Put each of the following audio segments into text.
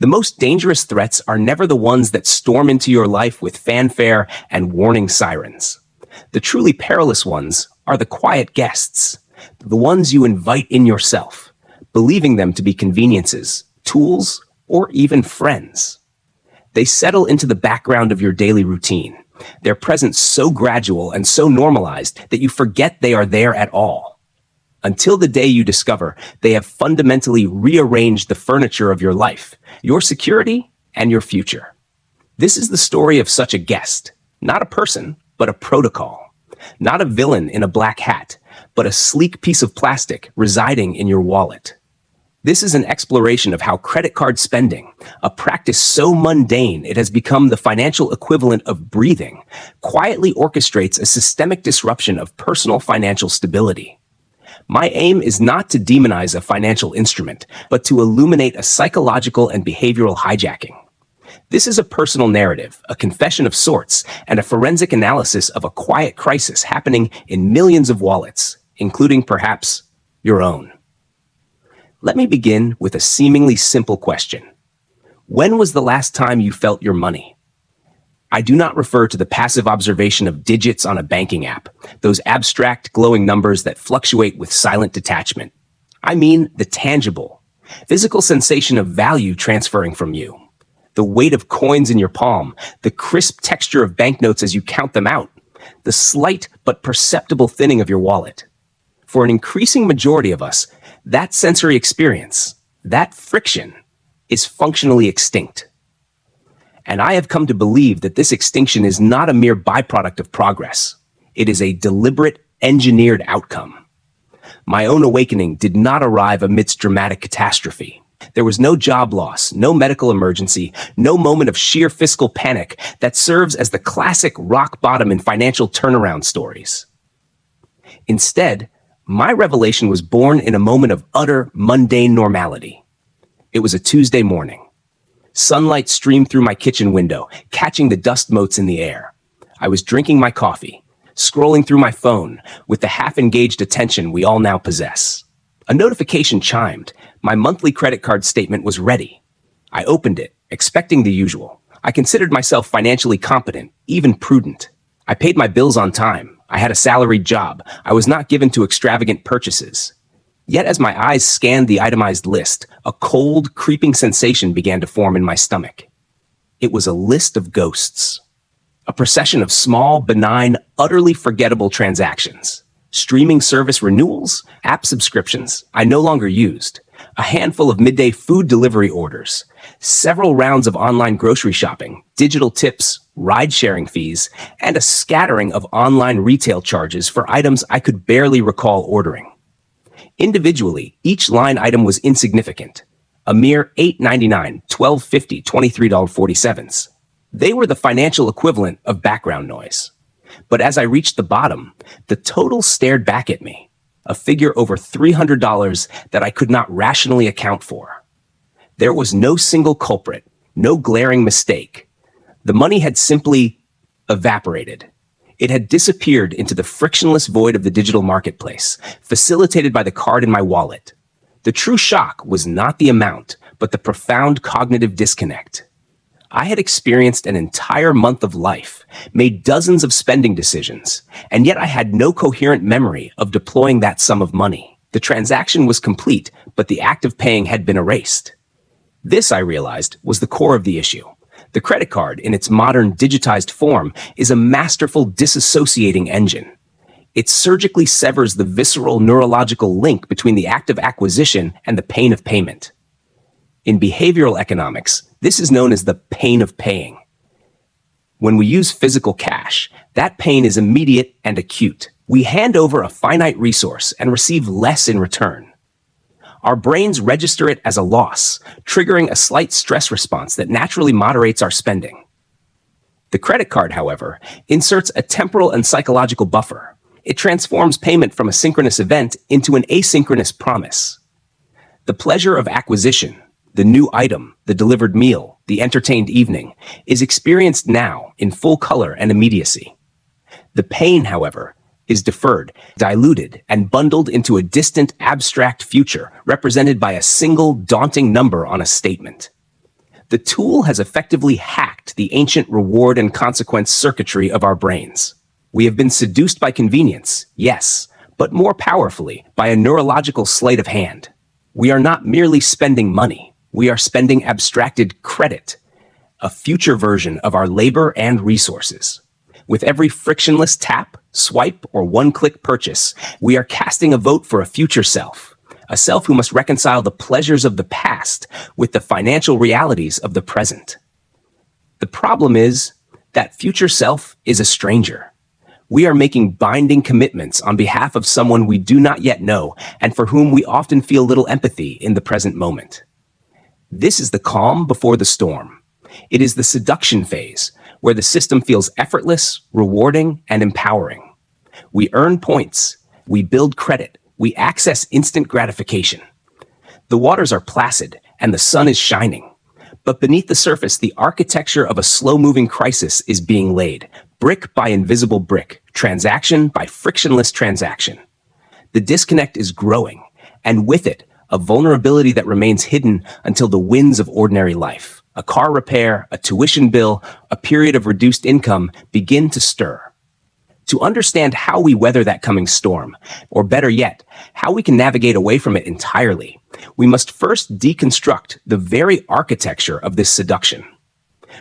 The most dangerous threats are never the ones that storm into your life with fanfare and warning sirens. The truly perilous ones are the quiet guests, the ones you invite in yourself, believing them to be conveniences, tools, or even friends. They settle into the background of your daily routine, their presence so gradual and so normalized that you forget they are there at all. Until the day you discover they have fundamentally rearranged the furniture of your life, your security, and your future. This is the story of such a guest, not a person, but a protocol. Not a villain in a black hat, but a sleek piece of plastic residing in your wallet. This is an exploration of how credit card spending, a practice so mundane it has become the financial equivalent of breathing, quietly orchestrates a systemic disruption of personal financial stability. My aim is not to demonize a financial instrument, but to illuminate a psychological and behavioral hijacking. This is a personal narrative, a confession of sorts, and a forensic analysis of a quiet crisis happening in millions of wallets, including perhaps your own. Let me begin with a seemingly simple question. When was the last time you felt your money? I do not refer to the passive observation of digits on a banking app, those abstract, glowing numbers that fluctuate with silent detachment. I mean the tangible, physical sensation of value transferring from you. The weight of coins in your palm, the crisp texture of banknotes as you count them out, the slight but perceptible thinning of your wallet. For an increasing majority of us, that sensory experience, that friction, is functionally extinct. And I have come to believe that this extinction is not a mere byproduct of progress. It is a deliberate, engineered outcome. My own awakening did not arrive amidst dramatic catastrophe. There was no job loss, no medical emergency, no moment of sheer fiscal panic that serves as the classic rock bottom in financial turnaround stories. Instead, my revelation was born in a moment of utter, mundane normality. It was a Tuesday morning. Sunlight streamed through my kitchen window, catching the dust motes in the air. I was drinking my coffee, scrolling through my phone with the half-engaged attention we all now possess. A notification chimed. My monthly credit card statement was ready. I opened it, expecting the usual. I considered myself financially competent, even prudent. I paid my bills on time. I had a salaried job. I was not given to extravagant purchases. Yet as my eyes scanned the itemized list, a cold, creeping sensation began to form in my stomach. It was a list of ghosts. A procession of small, benign, utterly forgettable transactions. Streaming service renewals, app subscriptions I no longer used, a handful of midday food delivery orders, several rounds of online grocery shopping, digital tips, ride-sharing fees, and a scattering of online retail charges for items I could barely recall ordering. Individually, each line item was insignificant, a mere $8.99, $12.50, $23.47. They were the financial equivalent of background noise. But as I reached the bottom, the total stared back at me, a figure over $300 that I could not rationally account for. There was no single culprit, no glaring mistake. The money had simply evaporated. It had disappeared into the frictionless void of the digital marketplace, facilitated by the card in my wallet. The true shock was not the amount, but the profound cognitive disconnect. I had experienced an entire month of life, made dozens of spending decisions, and yet I had no coherent memory of deploying that sum of money. The transaction was complete, but the act of paying had been erased. This, I realized, was the core of the issue. The credit card, in its modern digitized form, is a masterful disassociating engine. It surgically severs the visceral neurological link between the act of acquisition and the pain of payment. In behavioral economics, this is known as the pain of paying. When we use physical cash, that pain is immediate and acute. We hand over a finite resource and receive less in return. Our brains register it as a loss, triggering a slight stress response that naturally moderates our spending. The credit card, however, inserts a temporal and psychological buffer. It transforms payment from a synchronous event into an asynchronous promise. The pleasure of acquisition, the new item, the delivered meal, the entertained evening, is experienced now in full color and immediacy. The pain, however, is deferred, diluted, and bundled into a distant, abstract future represented by a single, daunting number on a statement. The tool has effectively hacked the ancient reward and consequence circuitry of our brains. We have been seduced by convenience, yes, but more powerfully by a neurological sleight of hand. We are not merely spending money, we are spending abstracted credit, a future version of our labor and resources. With every frictionless tap, swipe, or one-click purchase, we are casting a vote for a future self, a self who must reconcile the pleasures of the past with the financial realities of the present. The problem is that future self is a stranger. We are making binding commitments on behalf of someone we do not yet know and for whom we often feel little empathy in the present moment. This is the calm before the storm. It is the seduction phase, where the system feels effortless, rewarding, and empowering. We earn points, we build credit, we access instant gratification. The waters are placid and the sun is shining. But beneath the surface, the architecture of a slow-moving crisis is being laid, brick by invisible brick, transaction by frictionless transaction. The disconnect is growing, and with it, a vulnerability that remains hidden until the winds of ordinary life, a car repair, a tuition bill, a period of reduced income, begin to stir. To understand how we weather that coming storm, or better yet, how we can navigate away from it entirely, we must first deconstruct the very architecture of this seduction.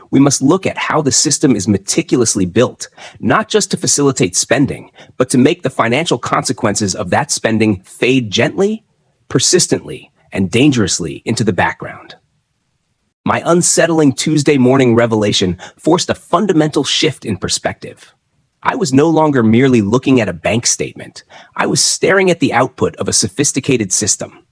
We must look at how the system is meticulously built, not just to facilitate spending, but to make the financial consequences of that spending fade gently, persistently, and dangerously into the background. My unsettling Tuesday morning revelation forced a fundamental shift in perspective. I was no longer merely looking at a bank statement. I was staring at the output of a sophisticated system.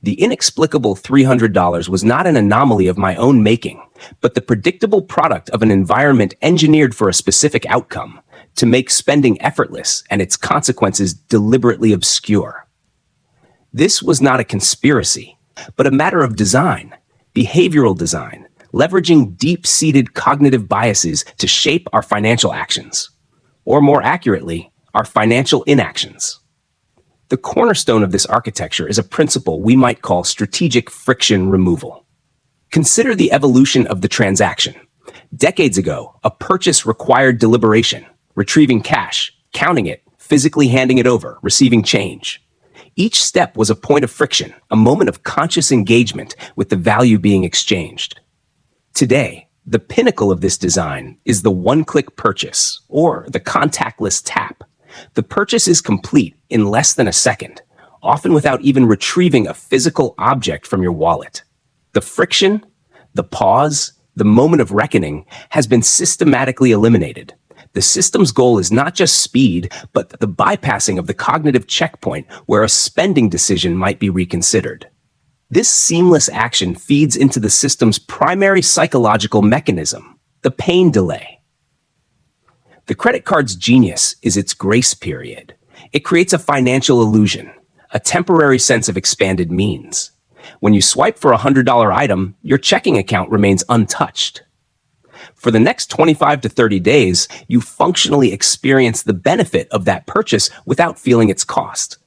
The inexplicable $300 was not an anomaly of my own making, but the predictable product of an environment engineered for a specific outcome, to make spending effortless and its consequences deliberately obscure. This was not a conspiracy, but a matter of design, behavioral design, leveraging deep-seated cognitive biases to shape our financial actions, or more accurately, our financial inactions. The cornerstone of this architecture is a principle we might call strategic friction removal. Consider the evolution of the transaction. Decades ago, a purchase required deliberation, retrieving cash, counting it, physically handing it over, receiving change. Each step was a point of friction, a moment of conscious engagement with the value being exchanged. Today, the pinnacle of this design is the one-click purchase, or the contactless tap. The purchase is complete in less than a second, often without even retrieving a physical object from your wallet. The friction, the pause, the moment of reckoning has been systematically eliminated. The system's goal is not just speed, but the bypassing of the cognitive checkpoint where a spending decision might be reconsidered. This seamless action feeds into the system's primary psychological mechanism, the pain delay. The credit card's genius is its grace period. It creates a financial illusion, a temporary sense of expanded means. When you swipe for a $100 item, your checking account remains untouched. For the next 25 to 30 days, you functionally experience the benefit of that purchase without feeling its cost.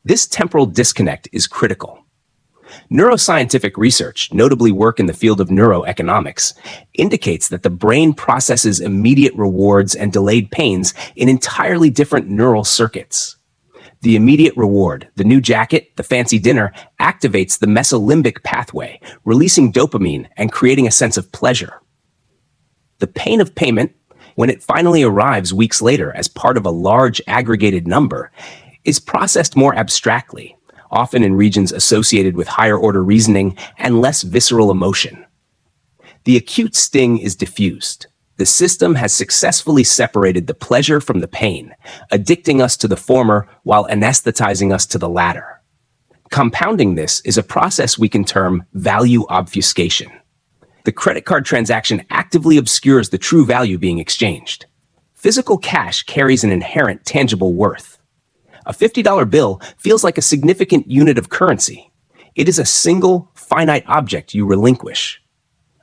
This temporal disconnect is critical. Neuroscientific research, notably work in the field of neuroeconomics, indicates that the brain processes immediate rewards and delayed pains in entirely different neural circuits. The immediate reward, the new jacket, the fancy dinner, activates the mesolimbic pathway, releasing dopamine and creating a sense of pleasure. The pain of payment, when it finally arrives weeks later as part of a large aggregated number, is processed more abstractly, often in regions associated with higher-order reasoning and less visceral emotion. The acute sting is diffused. The system has successfully separated the pleasure from the pain, addicting us to the former while anesthetizing us to the latter. Compounding this is a process we can term value obfuscation. The credit card transaction actively obscures the true value being exchanged. Physical cash carries an inherent tangible worth. A $50 bill feels like a significant unit of currency. It is a single, finite object you relinquish.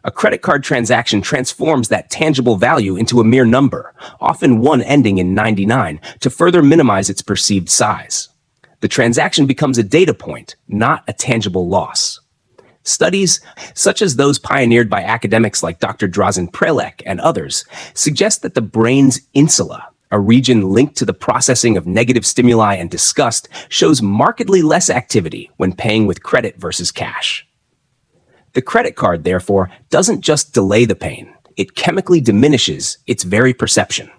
A credit card transaction transforms that tangible value into a mere number, often one ending in 99, to further minimize its perceived size. The transaction becomes a data point, not a tangible loss. Studies, such as those pioneered by academics like Dr. Drazen Prelek and others, suggest that the brain's insula, a region linked to the processing of negative stimuli and disgust, shows markedly less activity when paying with credit versus cash. The credit card, therefore, doesn't just delay the pain, it chemically diminishes its very perception.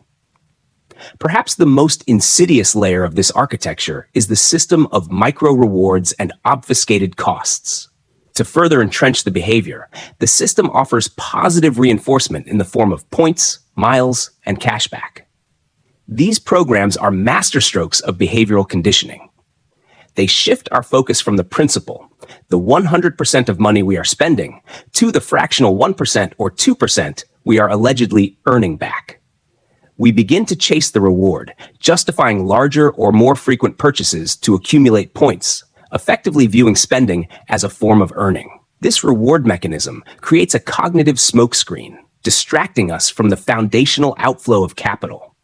Perhaps the most insidious layer of this architecture is the system of micro-rewards and obfuscated costs. To further entrench the behavior, the system offers positive reinforcement in the form of points, miles, and cashback. These programs are masterstrokes of behavioral conditioning. They shift our focus from the principle, the 100% of money we are spending, to the fractional 1% or 2% we are allegedly earning back. We begin to chase the reward, justifying larger or more frequent purchases to accumulate points, effectively viewing spending as a form of earning. This reward mechanism creates a cognitive smokescreen, distracting us from the foundational outflow of capital.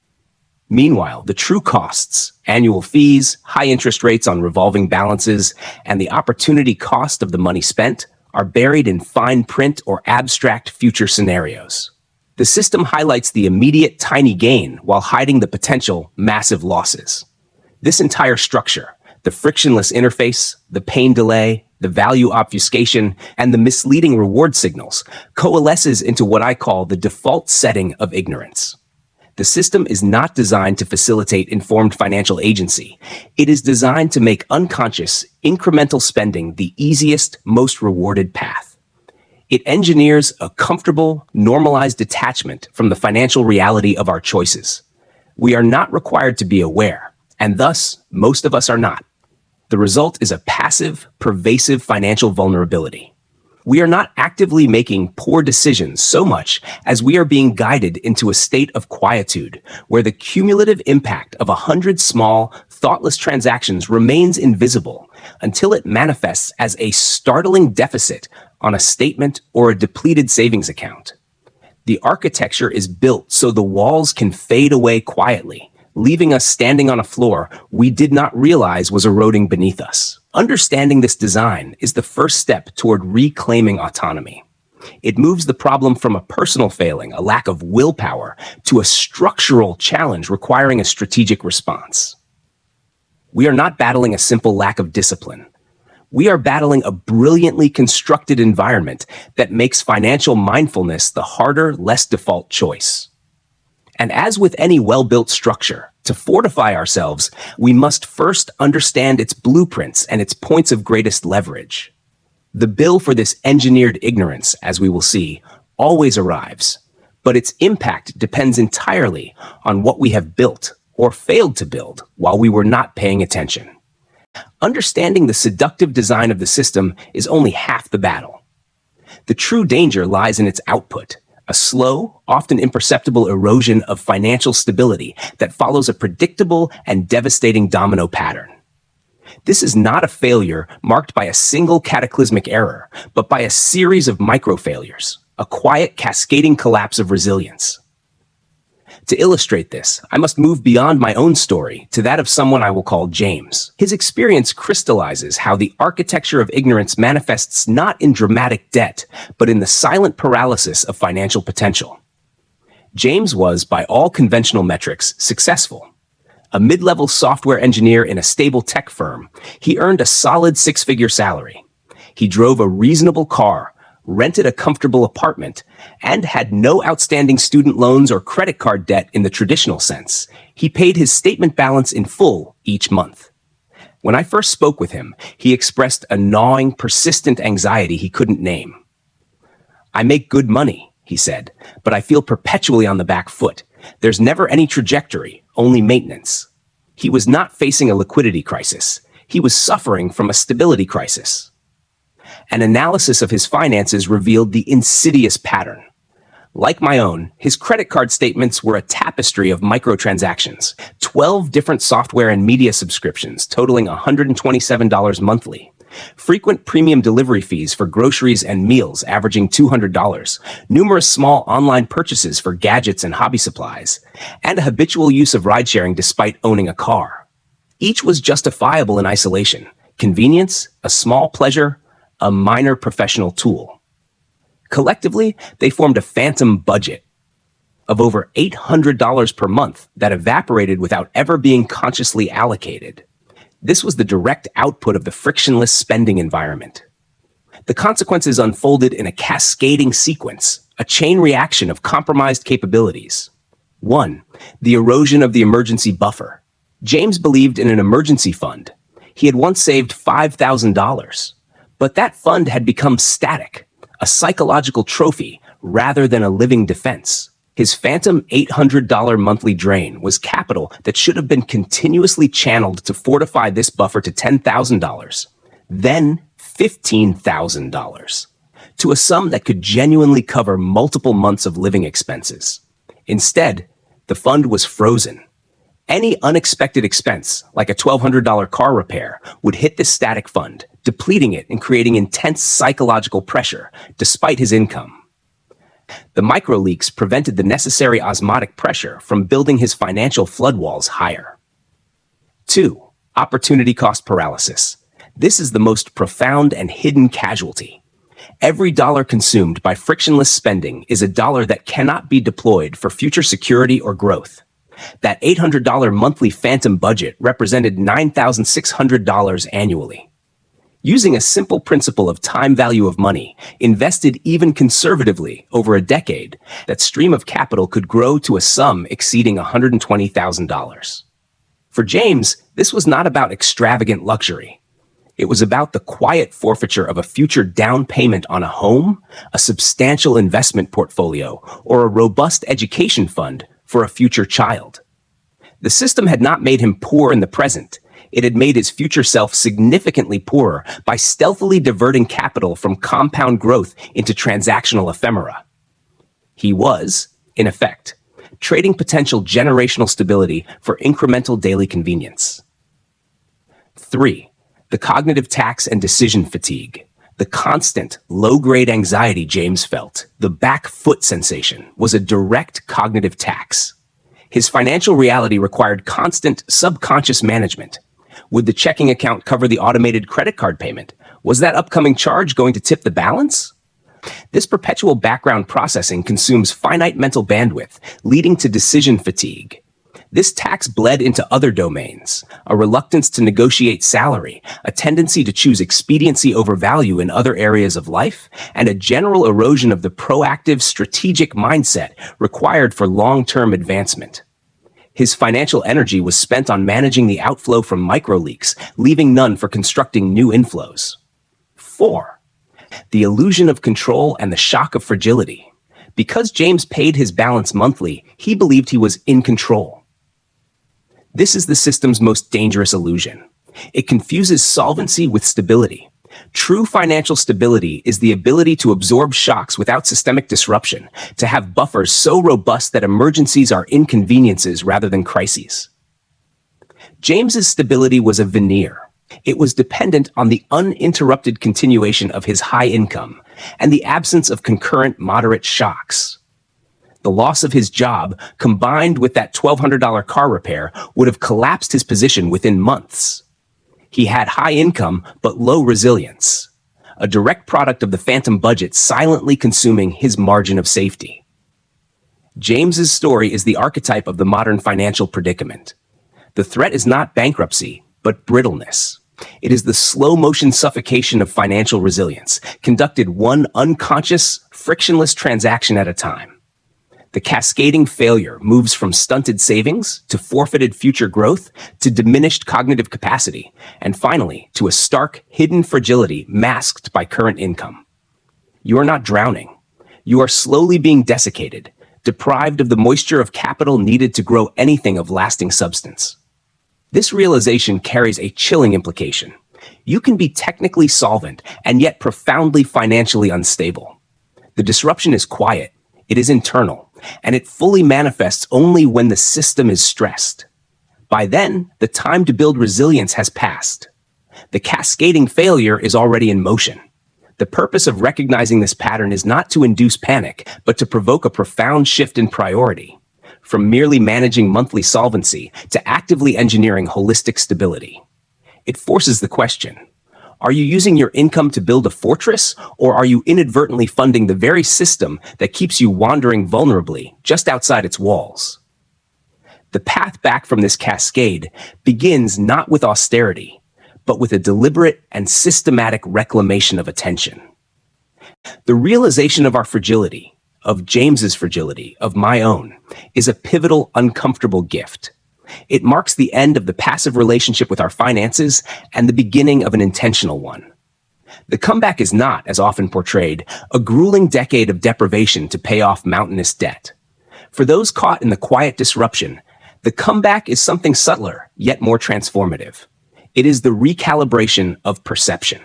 Meanwhile, the true costs, annual fees, high interest rates on revolving balances, and the opportunity cost of the money spent are buried in fine print or abstract future scenarios. The system highlights the immediate tiny gain while hiding the potential massive losses. This entire structure, the frictionless interface, the pain delay, the value obfuscation, and the misleading reward signals, coalesces into what I call the default setting of ignorance. The system is not designed to facilitate informed financial agency. It is designed to make unconscious, incremental spending the easiest, most rewarded path. It engineers a comfortable, normalized detachment from the financial reality of our choices. We are not required to be aware, and thus, most of us are not. The result is a passive, pervasive financial vulnerability. We are not actively making poor decisions so much as we are being guided into a state of quietude, where the cumulative impact of 100 small, thoughtless transactions remains invisible until it manifests as a startling deficit on a statement or a depleted savings account. The architecture is built so the walls can fade away quietly, leaving us standing on a floor we did not realize was eroding beneath us. Understanding this design is the first step toward reclaiming autonomy. It moves the problem from a personal failing, a lack of willpower, to a structural challenge requiring a strategic response. We are not battling a simple lack of discipline. We are battling a brilliantly constructed environment that makes financial mindfulness the harder, less default choice. And as with any well-built structure, to fortify ourselves, we must first understand its blueprints and its points of greatest leverage. The bill for this engineered ignorance, as we will see, always arrives, but its impact depends entirely on what we have built or failed to build while we were not paying attention. Understanding the seductive design of the system is only half the battle. The true danger lies in its output, a slow, often imperceptible erosion of financial stability that follows a predictable and devastating domino pattern. This is not a failure marked by a single cataclysmic error, but by a series of micro-failures, a quiet, cascading collapse of resilience. To illustrate this, I must move beyond my own story to that of someone I will call James. His experience crystallizes how the architecture of ignorance manifests not in dramatic debt, but in the silent paralysis of financial potential. James was, by all conventional metrics, successful. A mid-level software engineer in a stable tech firm, he earned a solid six-figure salary. He drove a reasonable car, rented a comfortable apartment, and had no outstanding student loans or credit card debt in the traditional sense. He paid his statement balance in full each month. When I first spoke with him, he expressed a gnawing, persistent anxiety he couldn't name. "I make good money," he said, "but I feel perpetually on the back foot. There's never any trajectory, only maintenance." He was not facing a liquidity crisis. He was suffering from a stability crisis. An analysis of his finances revealed the insidious pattern. Like my own, his credit card statements were a tapestry of microtransactions, 12 different software and media subscriptions totaling $127 monthly, frequent premium delivery fees for groceries and meals averaging $200, numerous small online purchases for gadgets and hobby supplies, and a habitual use of ride-sharing despite owning a car. Each was justifiable in isolation: convenience, a small pleasure, a minor professional tool. Collectively, they formed a phantom budget of over $800 per month that evaporated without ever being consciously allocated. This was the direct output of the frictionless spending environment. The consequences unfolded in a cascading sequence, a chain reaction of compromised capabilities. 1. The erosion of the emergency buffer. James believed in an emergency fund. He had once saved $5,000, but that fund had become static, a psychological trophy rather than a living defense. His phantom $800 monthly drain was capital that should have been continuously channeled to fortify this buffer to $10,000, then $15,000, to a sum that could genuinely cover multiple months of living expenses. Instead, the fund was frozen. Any unexpected expense, like a $1,200 car repair, would hit this static fund, depleting it and creating intense psychological pressure, despite his income. The microleaks prevented the necessary osmotic pressure from building his financial flood walls higher. 2. Opportunity cost paralysis. This is the most profound and hidden casualty. Every dollar consumed by frictionless spending is a dollar that cannot be deployed for future security or growth. That $800 monthly phantom budget represented $9,600 annually. Using a simple principle of time value of money, invested even conservatively over a decade, that stream of capital could grow to a sum exceeding $120,000. For James, this was not about extravagant luxury. It was about the quiet forfeiture of a future down payment on a home, a substantial investment portfolio, or a robust education fund for a future child. The system had not made him poor in the present. It had made his future self significantly poorer by stealthily diverting capital from compound growth into transactional ephemera. He was, in effect, trading potential generational stability for incremental daily convenience. 3. The cognitive tax and decision fatigue. The constant, low-grade anxiety James felt, the back foot sensation, was a direct cognitive tax. His financial reality required constant, subconscious management. Would the checking account cover the automated credit card payment? Was that upcoming charge going to tip the balance? This perpetual background processing consumes finite mental bandwidth, leading to decision fatigue. This tax bled into other domains: a reluctance to negotiate salary, a tendency to choose expediency over value in other areas of life, and a general erosion of the proactive, strategic mindset required for long-term advancement. His financial energy was spent on managing the outflow from microleaks, leaving none for constructing new inflows. 4. The illusion of control and the shock of fragility. Because James paid his balance monthly, he believed he was in control. This is the system's most dangerous illusion. It confuses solvency with stability. True financial stability is the ability to absorb shocks without systemic disruption, to have buffers so robust that emergencies are inconveniences rather than crises. James's stability was a veneer. It was dependent on the uninterrupted continuation of his high income and the absence of concurrent moderate shocks. The loss of his job, combined with that $1,200 car repair, would have collapsed his position within months. He had high income, but low resilience, a direct product of the phantom budget silently consuming his margin of safety. James's story is the archetype of the modern financial predicament. The threat is not bankruptcy, but brittleness. It is the slow-motion suffocation of financial resilience, conducted one unconscious, frictionless transaction at a time. The cascading failure moves from stunted savings to forfeited future growth to diminished cognitive capacity, and finally to a stark, hidden fragility masked by current income. You are not drowning. You are slowly being desiccated, deprived of the moisture of capital needed to grow anything of lasting substance. This realization carries a chilling implication. You can be technically solvent and yet profoundly financially unstable. The disruption is quiet. It is internal, and it fully manifests only when the system is stressed. By then, the time to build resilience has passed. The cascading failure is already in motion. The purpose of recognizing this pattern is not to induce panic, but to provoke a profound shift in priority, from merely managing monthly solvency to actively engineering holistic stability. It forces the question: Are you using your income to build a fortress, or are you inadvertently funding the very system that keeps you wandering vulnerably just outside its walls? The path back from this cascade begins not with austerity, but with a deliberate and systematic reclamation of attention. The realization of our fragility, of James's fragility, of my own, is a pivotal, uncomfortable gift. It marks the end of the passive relationship with our finances and the beginning of an intentional one. The comeback is not, as often portrayed, a grueling decade of deprivation to pay off mountainous debt. For those caught in the quiet disruption, the comeback is something subtler, yet more transformative. It is the recalibration of perception.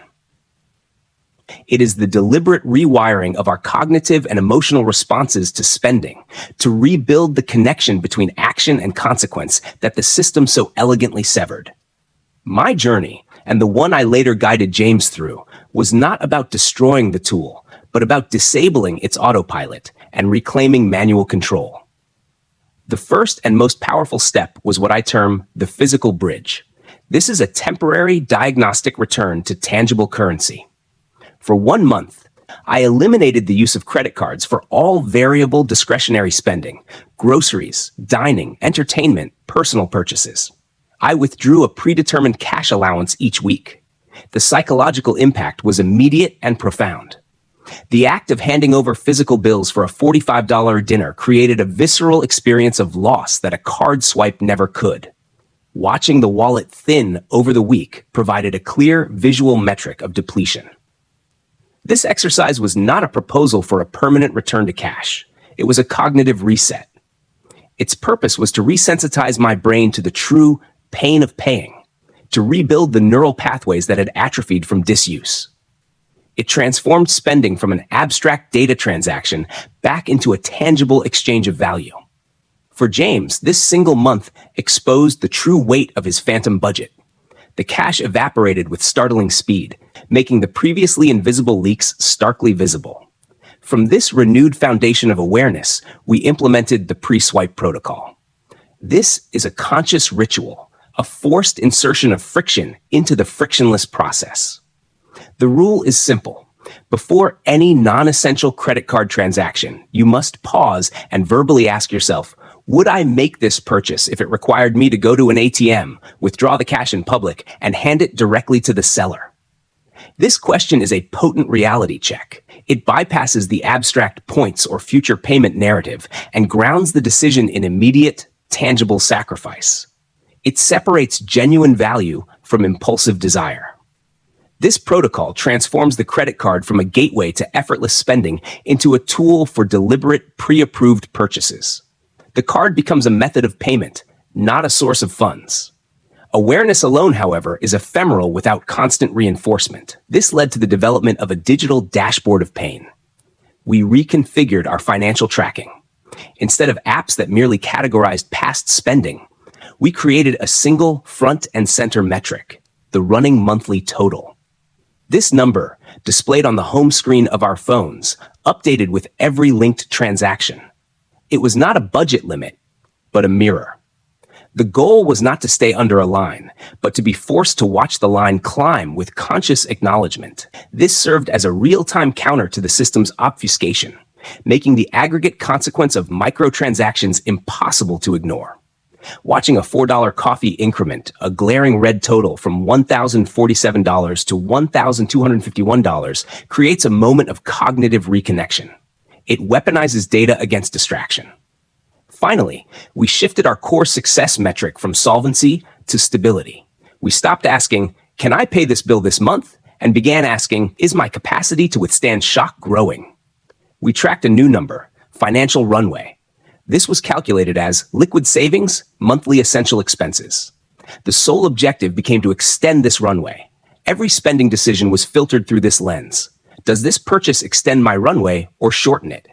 It is the deliberate rewiring of our cognitive and emotional responses to spending, to rebuild the connection between action and consequence that the system so elegantly severed. My journey, and the one I later guided James through, was not about destroying the tool, but about disabling its autopilot and reclaiming manual control. The first and most powerful step was what I term the physical bridge. This is a temporary diagnostic return to tangible currency. For 1 month, I eliminated the use of credit cards for all variable discretionary spending, groceries, dining, entertainment, personal purchases. I withdrew a predetermined cash allowance each week. The psychological impact was immediate and profound. The act of handing over physical bills for a $45 dinner created a visceral experience of loss that a card swipe never could. Watching the wallet thin over the week provided a clear visual metric of depletion. This exercise was not a proposal for a permanent return to cash. It was a cognitive reset. Its purpose was to resensitize my brain to the true pain of paying, to rebuild the neural pathways that had atrophied from disuse. It transformed spending from an abstract data transaction back into a tangible exchange of value. For James, this single month exposed the true weight of his phantom budget. The cash evaporated with startling speed, making the previously invisible leaks starkly visible. From this renewed foundation of awareness, we implemented the pre-swipe protocol. This is a conscious ritual, a forced insertion of friction into the frictionless process. The rule is simple. Before any non-essential credit card transaction, you must pause and verbally ask yourself, would I make this purchase if it required me to go to an ATM, withdraw the cash in public, and hand it directly to the seller? This question is a potent reality check. It bypasses the abstract points or future payment narrative and grounds the decision in immediate, tangible sacrifice. It separates genuine value from impulsive desire. This protocol transforms the credit card from a gateway to effortless spending into a tool for deliberate, pre-approved purchases. The card becomes a method of payment, not a source of funds. Awareness alone, however, is ephemeral without constant reinforcement. This led to the development of a digital dashboard of pain. We reconfigured our financial tracking. Instead of apps that merely categorized past spending, we created a single front and center metric, the running monthly total. This number, displayed on the home screen of our phones, updated with every linked transaction. It was not a budget limit, but a mirror. The goal was not to stay under a line, but to be forced to watch the line climb with conscious acknowledgement. This served as a real-time counter to the system's obfuscation, making the aggregate consequence of microtransactions impossible to ignore. Watching a $4 coffee increment, a glaring red total from $1,047 to $1,251, creates a moment of cognitive reconnection. It weaponizes data against distraction. Finally, we shifted our core success metric from solvency to stability. We stopped asking, can I pay this bill this month? And began asking, is my capacity to withstand shock growing? We tracked a new number, financial runway. This was calculated as liquid savings, monthly essential expenses. The sole objective became to extend this runway. Every spending decision was filtered through this lens. Does this purchase extend my runway or shorten it?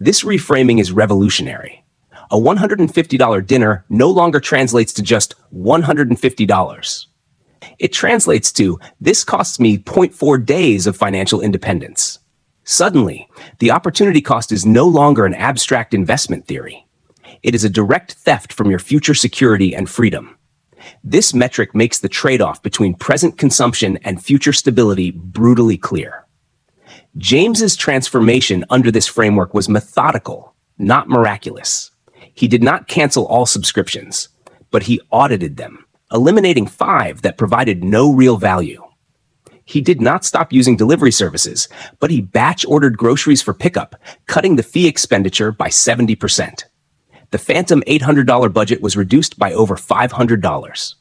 This reframing is revolutionary. A $150 dinner no longer translates to just $150. It translates to, this costs me 0.4 days of financial independence. Suddenly, the opportunity cost is no longer an abstract investment theory. It is a direct theft from your future security and freedom. This metric makes the trade-off between present consumption and future stability brutally clear. James's transformation under this framework was methodical, not miraculous. He did not cancel all subscriptions, but he audited them, eliminating 5 that provided no real value. He did not stop using delivery services, but he batch-ordered groceries for pickup, cutting the fee expenditure by 70%. The phantom $800 budget was reduced by over $500.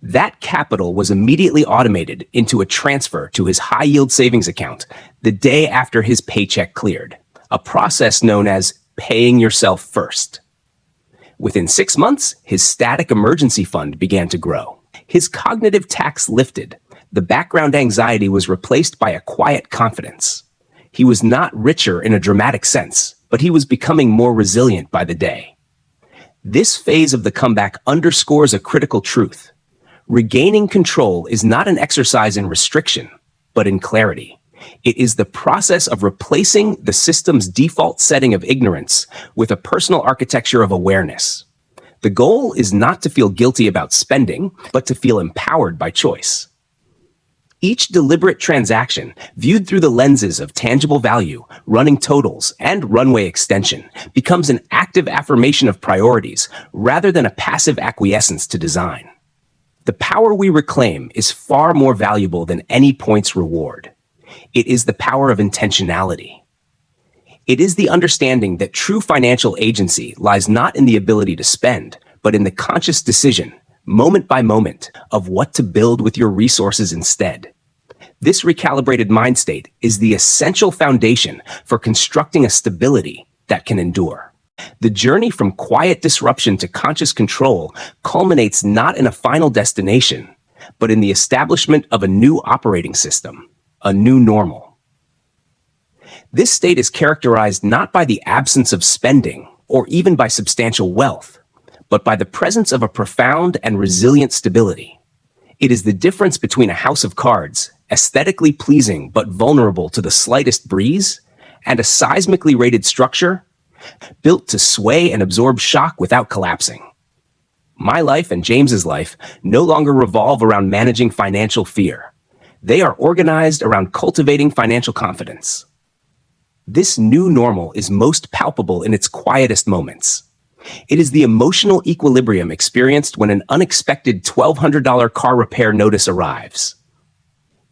That capital was immediately automated into a transfer to his high-yield savings account the day after his paycheck cleared, a process known as paying yourself first. Within 6 months, his static emergency fund began to grow. His cognitive tax lifted. The background anxiety was replaced by a quiet confidence. He was not richer in a dramatic sense, but he was becoming more resilient by the day. This phase of the comeback underscores a critical truth. Regaining control is not an exercise in restriction, but in clarity. It is the process of replacing the system's default setting of ignorance with a personal architecture of awareness. The goal is not to feel guilty about spending, but to feel empowered by choice. Each deliberate transaction, viewed through the lenses of tangible value, running totals, and runway extension, becomes an active affirmation of priorities rather than a passive acquiescence to design. The power we reclaim is far more valuable than any points reward. It is the power of intentionality. It is the understanding that true financial agency lies not in the ability to spend, but in the conscious decision, moment by moment, of what to build with your resources instead. This recalibrated mind state is the essential foundation for constructing a stability that can endure. The journey from quiet disruption to conscious control culminates not in a final destination, but in the establishment of a new operating system, a new normal. This state is characterized not by the absence of spending or even by substantial wealth, but by the presence of a profound and resilient stability. It is the difference between a house of cards, aesthetically pleasing but vulnerable to the slightest breeze, and a seismically rated structure built to sway and absorb shock without collapsing. My life and James's life no longer revolve around managing financial fear. They are organized around cultivating financial confidence. This new normal is most palpable in its quietest moments. It is the emotional equilibrium experienced when an unexpected $1,200 car repair notice arrives.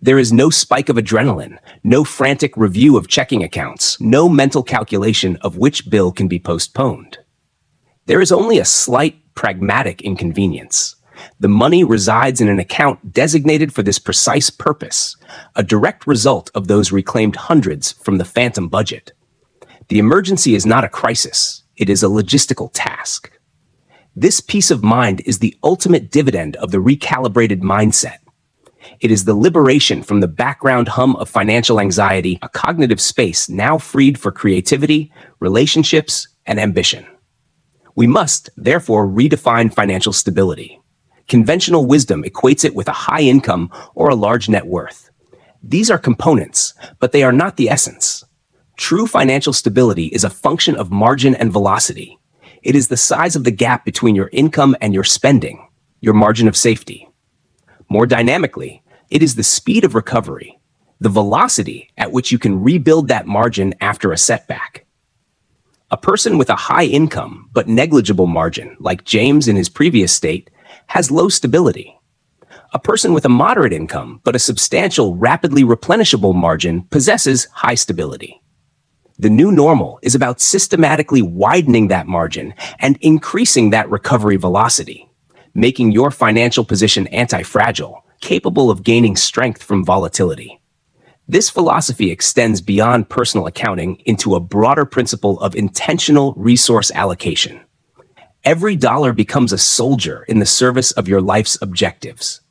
There is no spike of adrenaline, no frantic review of checking accounts, no mental calculation of which bill can be postponed. There is only a slight, pragmatic inconvenience. The money resides in an account designated for this precise purpose, a direct result of those reclaimed hundreds from the phantom budget. The emergency is not a crisis, it is a logistical task. This peace of mind is the ultimate dividend of the recalibrated mindset. It is the liberation from the background hum of financial anxiety, a cognitive space now freed for creativity, relationships, and ambition. We must, therefore, redefine financial stability. Conventional wisdom equates it with a high income or a large net worth. These are components, but they are not the essence. True financial stability is a function of margin and velocity. It is the size of the gap between your income and your spending, your margin of safety. More dynamically, it is the speed of recovery, the velocity at which you can rebuild that margin after a setback. A person with a high income but negligible margin, like James in his previous state, has low stability. A person with a moderate income but a substantial, rapidly replenishable margin possesses high stability. The new normal is about systematically widening that margin and increasing that recovery velocity, making your financial position anti-fragile, capable of gaining strength from volatility. This philosophy extends beyond personal accounting into a broader principle of intentional resource allocation. Every dollar becomes a soldier in the service of your life's objectives.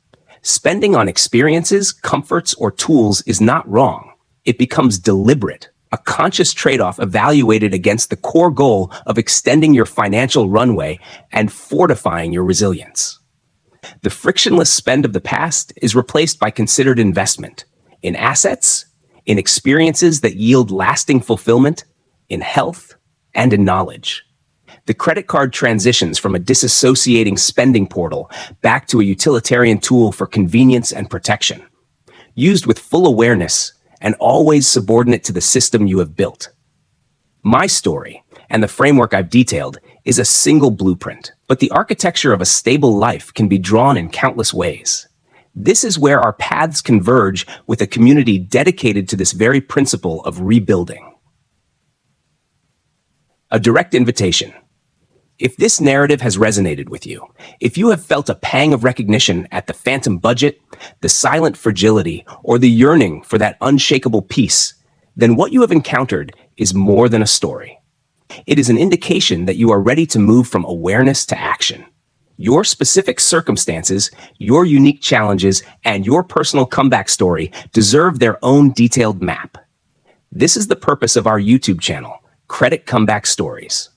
Spending on experiences, comforts, or tools is not wrong. It becomes deliberate, a conscious trade-off evaluated against the core goal of extending your financial runway and fortifying your resilience. The frictionless spend of the past is replaced by considered investment in assets, in experiences that yield lasting fulfillment, in health, and in knowledge. The credit card transitions from a disassociating spending portal back to a utilitarian tool for convenience and protection, used with full awareness and always subordinate to the system you have built. My story, and the framework I've detailed, is a single blueprint, but the architecture of a stable life can be drawn in countless ways. This is where our paths converge with a community dedicated to this very principle of rebuilding. A direct invitation. If this narrative has resonated with you, if you have felt a pang of recognition at the phantom budget, the silent fragility, or the yearning for that unshakable peace, then what you have encountered is more than a story. It is an indication that you are ready to move from awareness to action. Your specific circumstances, your unique challenges, and your personal comeback story deserve their own detailed map. This is the purpose of our YouTube channel, Credit Comeback Stories.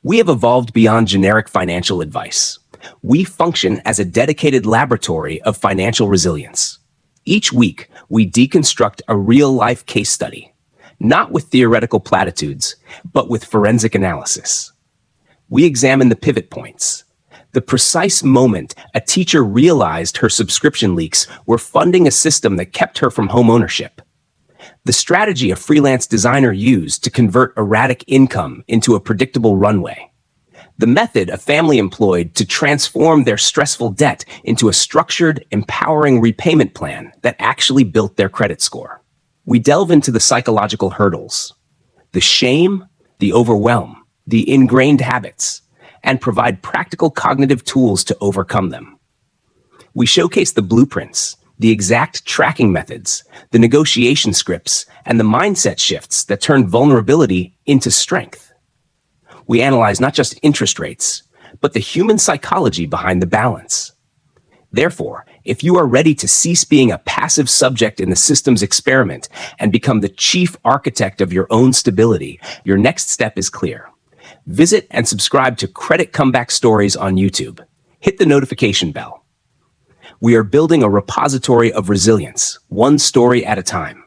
We have evolved beyond generic financial advice. We function as a dedicated laboratory of financial resilience. Each week, we deconstruct a real-life case study, not with theoretical platitudes, but with forensic analysis. We examine the pivot points, the precise moment a teacher realized her subscription leaks were funding a system that kept her from homeownership, the strategy a freelance designer used to convert erratic income into a predictable runway, the method a family employed to transform their stressful debt into a structured, empowering repayment plan that actually built their credit score. We delve into the psychological hurdles, the shame, the overwhelm, the ingrained habits, and provide practical cognitive tools to overcome them. We showcase the blueprints, the exact tracking methods, the negotiation scripts, and the mindset shifts that turn vulnerability into strength. We analyze not just interest rates, but the human psychology behind the balance. Therefore, if you are ready to cease being a passive subject in the system's experiment and become the chief architect of your own stability, your next step is clear. Visit and subscribe to Credit Comeback Stories on YouTube. Hit the notification bell. We are building a repository of resilience, one story at a time.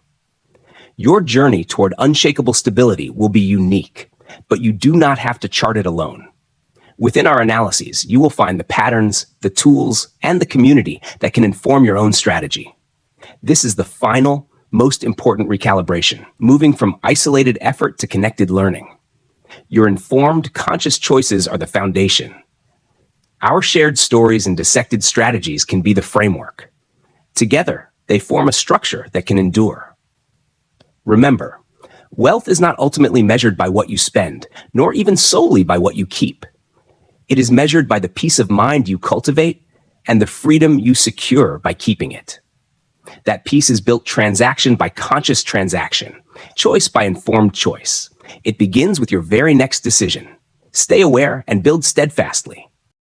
Your journey toward unshakable stability will be unique, but you do not have to chart it alone. Within our analyses, you will find the patterns, the tools, and the community that can inform your own strategy. This is the final, most important recalibration, moving from isolated effort to connected learning. Your informed, conscious choices are the foundation. Our shared stories and dissected strategies can be the framework. Together, they form a structure that can endure. Remember, wealth is not ultimately measured by what you spend, nor even solely by what you keep. It is measured by the peace of mind you cultivate and the freedom you secure by keeping it. That peace is built transaction by conscious transaction, choice by informed choice. It begins with your very next decision. Stay aware and build steadfastly.